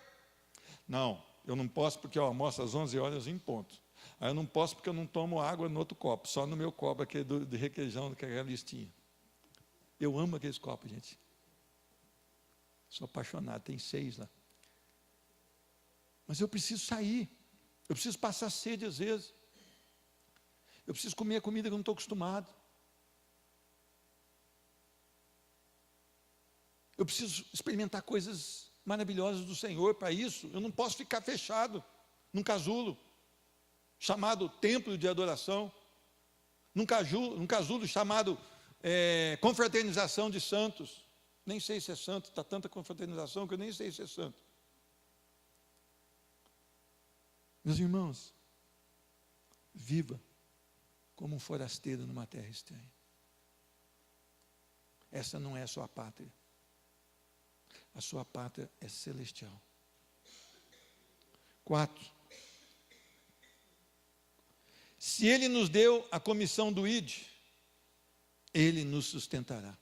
Não, eu não posso porque eu almoço às 11 horas em ponto. Aí eu não posso porque eu não tomo água no outro copo, só no meu copo, aquele de requeijão, daquela listinha. Eu amo aqueles copos, gente. Sou apaixonado, tem 6 lá. Mas eu preciso sair, eu preciso passar sede às vezes. Eu preciso comer a comida que eu não estou acostumado. Eu preciso experimentar coisas maravilhosas do Senhor. Para isso, eu não posso ficar fechado num casulo, chamado templo de adoração, num casulo chamado confraternização de santos. Nem sei se é santo, está tanta confraternização que eu nem sei se é santo. Meus irmãos, viva como um forasteiro numa terra estranha. Essa não é a sua pátria. A sua pátria é celestial. 4. Se Ele nos deu a comissão do ID, Ele nos sustentará.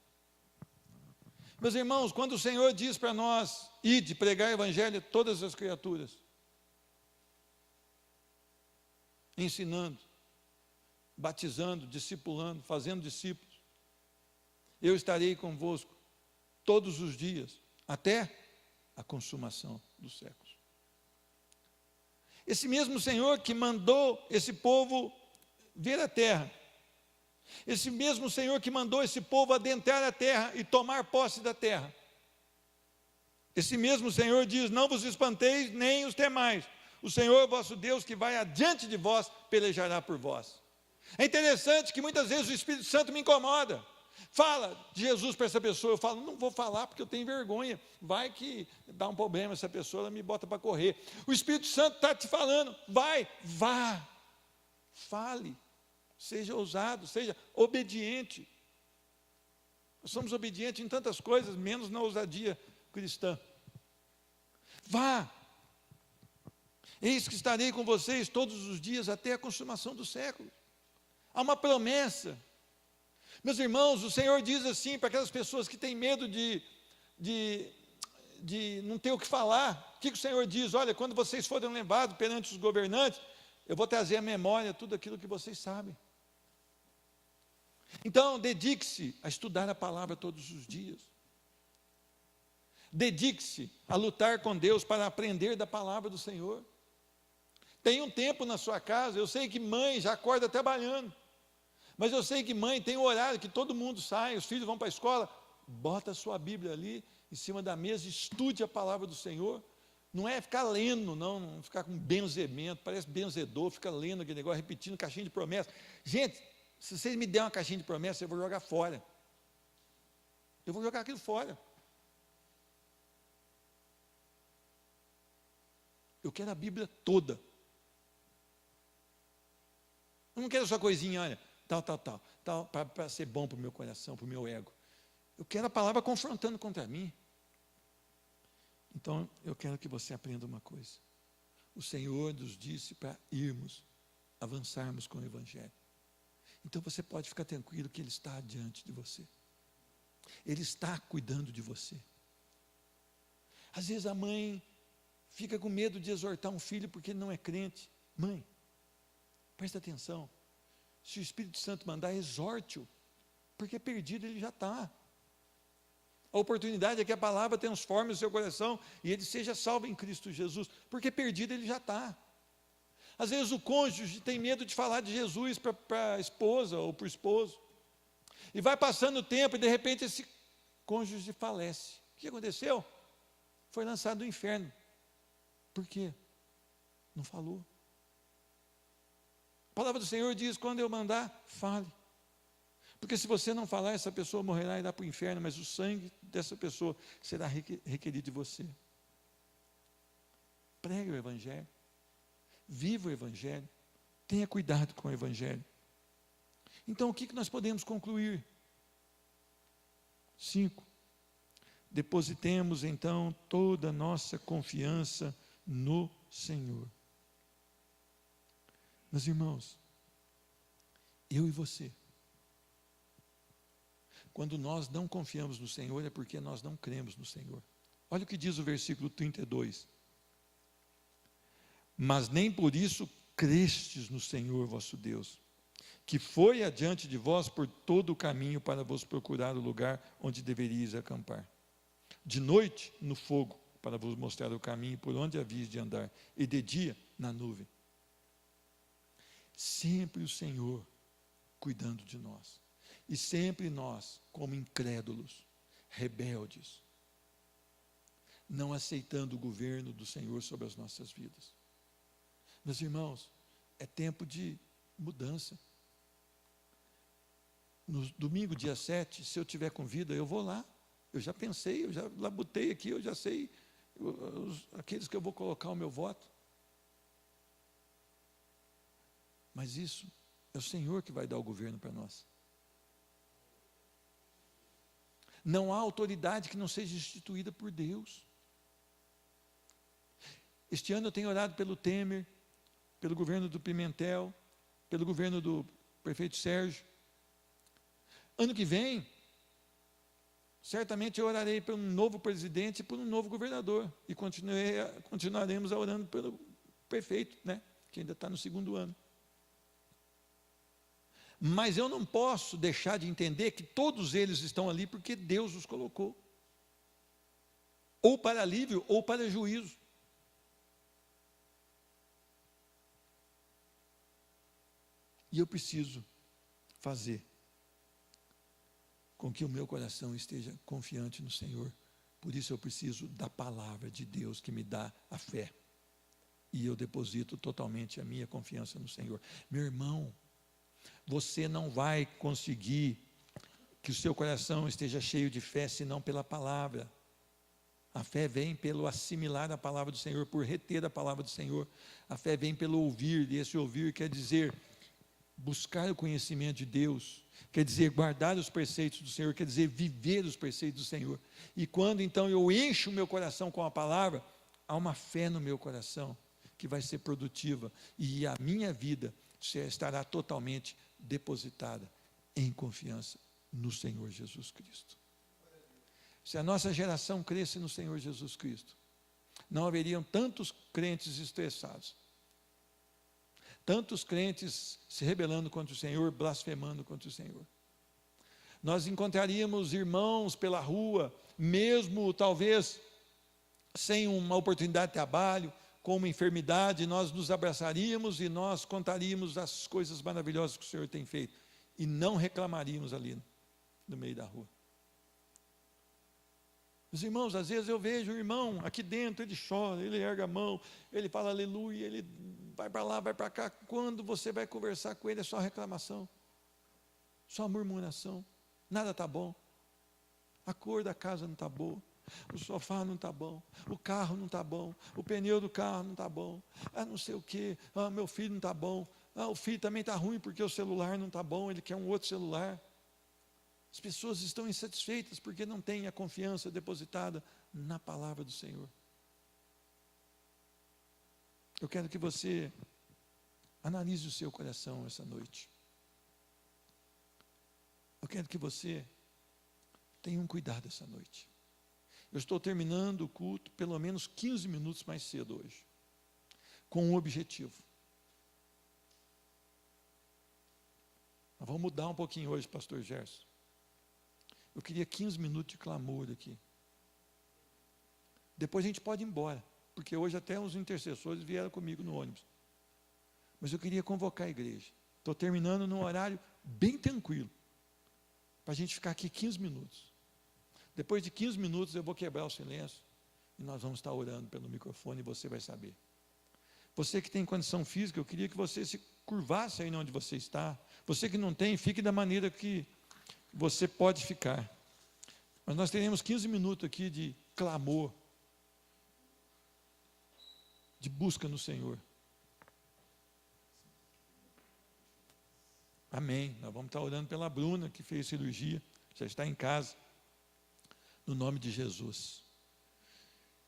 Meus irmãos, quando o Senhor diz para nós, ide, pregar o evangelho a todas as criaturas, ensinando, batizando, discipulando, fazendo discípulos, eu estarei convosco todos os dias, até a consumação dos séculos. Esse mesmo Senhor que mandou esse povo ver a terra, esse mesmo Senhor que mandou esse povo adentrar a terra e tomar posse da terra, esse mesmo Senhor diz: não vos espanteis, nem os temais, o Senhor vosso Deus que vai adiante de vós, pelejará por vós. É interessante que muitas vezes o Espírito Santo me incomoda. Fala de Jesus para essa pessoa, eu falo, não vou falar porque eu tenho vergonha, vai que dá um problema, essa pessoa ela me bota para correr. O Espírito Santo está te falando, vá, fale, seja ousado, seja obediente. Nós somos obedientes em tantas coisas, menos na ousadia cristã. Vá, eis que estarei com vocês todos os dias até a consumação do século. Há uma promessa. Meus irmãos, o Senhor diz assim para aquelas pessoas que têm medo de não ter o que falar. O que o Senhor diz? Olha, quando vocês forem levados perante os governantes, eu vou trazer à memória tudo aquilo que vocês sabem. Então, dedique-se a estudar a palavra todos os dias. Dedique-se a lutar com Deus para aprender da palavra do Senhor. Tem um tempo na sua casa, eu sei que mãe já acorda trabalhando, mas eu sei que mãe tem um horário que todo mundo sai, os filhos vão para a escola, bota a sua Bíblia ali, em cima da mesa, estude a palavra do Senhor. Não é ficar lendo, não ficar com benzimento, parece benzedor, fica lendo aquele negócio, repetindo caixinha de promessa. Gente, se vocês me derem uma caixinha de promessa, eu vou jogar fora. Eu vou jogar aquilo fora. Eu quero a Bíblia toda. Eu não quero só coisinha, olha, tal, para ser bom para o meu coração, para o meu ego. Eu quero a palavra confrontando contra mim. Então, eu quero que você aprenda uma coisa. O Senhor nos disse para irmos, avançarmos com o Evangelho. Então, você pode ficar tranquilo que Ele está diante de você. Ele está cuidando de você. Às vezes a mãe fica com medo de exortar um filho porque ele não é crente. Mãe, presta atenção. Se o Espírito Santo mandar, exorte-o, porque perdido ele já está. A oportunidade é que a palavra transforme o seu coração e ele seja salvo em Cristo Jesus, porque perdido ele já está. Às vezes o cônjuge tem medo de falar de Jesus para a esposa ou para o esposo, e vai passando o tempo e de repente esse cônjuge falece. O que aconteceu? Foi lançado no inferno. Por quê? Não falou. A palavra do Senhor diz: quando eu mandar, fale. Porque se você não falar, essa pessoa morrerá e irá para o inferno, mas o sangue dessa pessoa será requerido de você. Pregue o Evangelho, viva o Evangelho, tenha cuidado com o Evangelho. Então, o que nós podemos concluir? 5. Depositemos então toda a nossa confiança no Senhor. Meus irmãos, eu e você, quando nós não confiamos no Senhor, é porque nós não cremos no Senhor. Olha o que diz o versículo 32. Mas nem por isso crestes no Senhor vosso Deus, que foi adiante de vós por todo o caminho para vos procurar o lugar onde deveríeis acampar. De noite, no fogo, para vos mostrar o caminho por onde havíeis de andar, e de dia, na nuvem. Sempre o Senhor cuidando de nós. E sempre nós, como incrédulos, rebeldes, não aceitando o governo do Senhor sobre as nossas vidas. Meus irmãos, é tempo de mudança. No domingo, dia 7, se eu tiver com vida, eu vou lá. Eu já pensei, eu já labutei aqui, eu já sei aqueles que eu vou colocar o meu voto. Mas isso é o Senhor que vai dar o governo para nós. Não há autoridade que não seja instituída por Deus. Este ano eu tenho orado pelo Temer, pelo governo do Pimentel, pelo governo do prefeito Sérgio. Ano que vem, certamente eu orarei por um novo presidente e por um novo governador. E continuaremos orando pelo prefeito, que ainda está no 2º ano. Mas eu não posso deixar de entender que todos eles estão ali porque Deus os colocou. Ou para alívio, ou para juízo. E eu preciso fazer com que o meu coração esteja confiante no Senhor. Por isso eu preciso da palavra de Deus que me dá a fé. E eu deposito totalmente a minha confiança no Senhor. Meu irmão, você não vai conseguir que o seu coração esteja cheio de fé, senão pela palavra. A fé vem pelo assimilar a palavra do Senhor, por reter a palavra do Senhor. A fé vem pelo ouvir, e esse ouvir quer dizer buscar o conhecimento de Deus, quer dizer guardar os preceitos do Senhor, quer dizer viver os preceitos do Senhor. E quando então eu encho o meu coração com a palavra, há uma fé no meu coração que vai ser produtiva, e a minha vida estará totalmente depositada em confiança no Senhor Jesus Cristo. Se a nossa geração cresce no Senhor Jesus Cristo, não haveriam tantos crentes estressados, tantos crentes se rebelando contra o Senhor, blasfemando contra o Senhor. Nós encontraríamos irmãos pela rua, mesmo talvez sem uma oportunidade de trabalho, com uma enfermidade, nós nos abraçaríamos e nós contaríamos as coisas maravilhosas que o Senhor tem feito e não reclamaríamos ali no meio da rua. Os irmãos, às vezes eu vejo o irmão aqui dentro, ele chora, ele erga a mão, ele fala aleluia, ele vai para lá, vai para cá. Quando você vai conversar com ele, é só reclamação, só murmuração, nada está bom. A cor da casa não está boa, o sofá não está bom, o carro não está bom, o pneu do carro não está bom, não sei o quê, meu filho não está bom, o filho também está ruim porque o celular não está bom, ele quer um outro celular. As pessoas estão insatisfeitas porque não têm a confiança depositada na palavra do Senhor. Eu quero que você analise o seu coração essa noite. Eu quero que você tenha um cuidado essa noite. Eu estou terminando o culto pelo menos 15 minutos mais cedo hoje, com um objetivo. Nós vamos mudar um pouquinho hoje, pastor Gerson. Eu queria 15 minutos de clamor aqui. Depois a gente pode ir embora, porque hoje até os intercessores vieram comigo no ônibus. Mas eu queria convocar a igreja. Estou terminando num horário bem tranquilo, para a gente ficar aqui 15 minutos. Depois de 15 minutos eu vou quebrar o silêncio e nós vamos estar orando pelo microfone e você vai saber. Você que tem condição física, eu queria que você se curvasse aí onde você está. Você que não tem, fique da maneira que você pode ficar. Mas nós teremos 15 minutos aqui de clamor, de busca no Senhor. Amém. Nós vamos estar orando pela Bruna, que fez cirurgia, já está em casa, no nome de Jesus.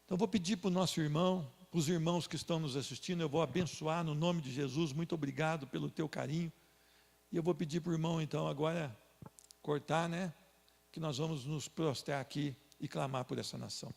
Então, eu vou pedir para o nosso irmão, para os irmãos que estão nos assistindo, eu vou abençoar no nome de Jesus. Muito obrigado pelo teu carinho. E eu vou pedir para o irmão, então, agora cortar, né? Que nós vamos nos prostrar aqui e clamar por essa nação.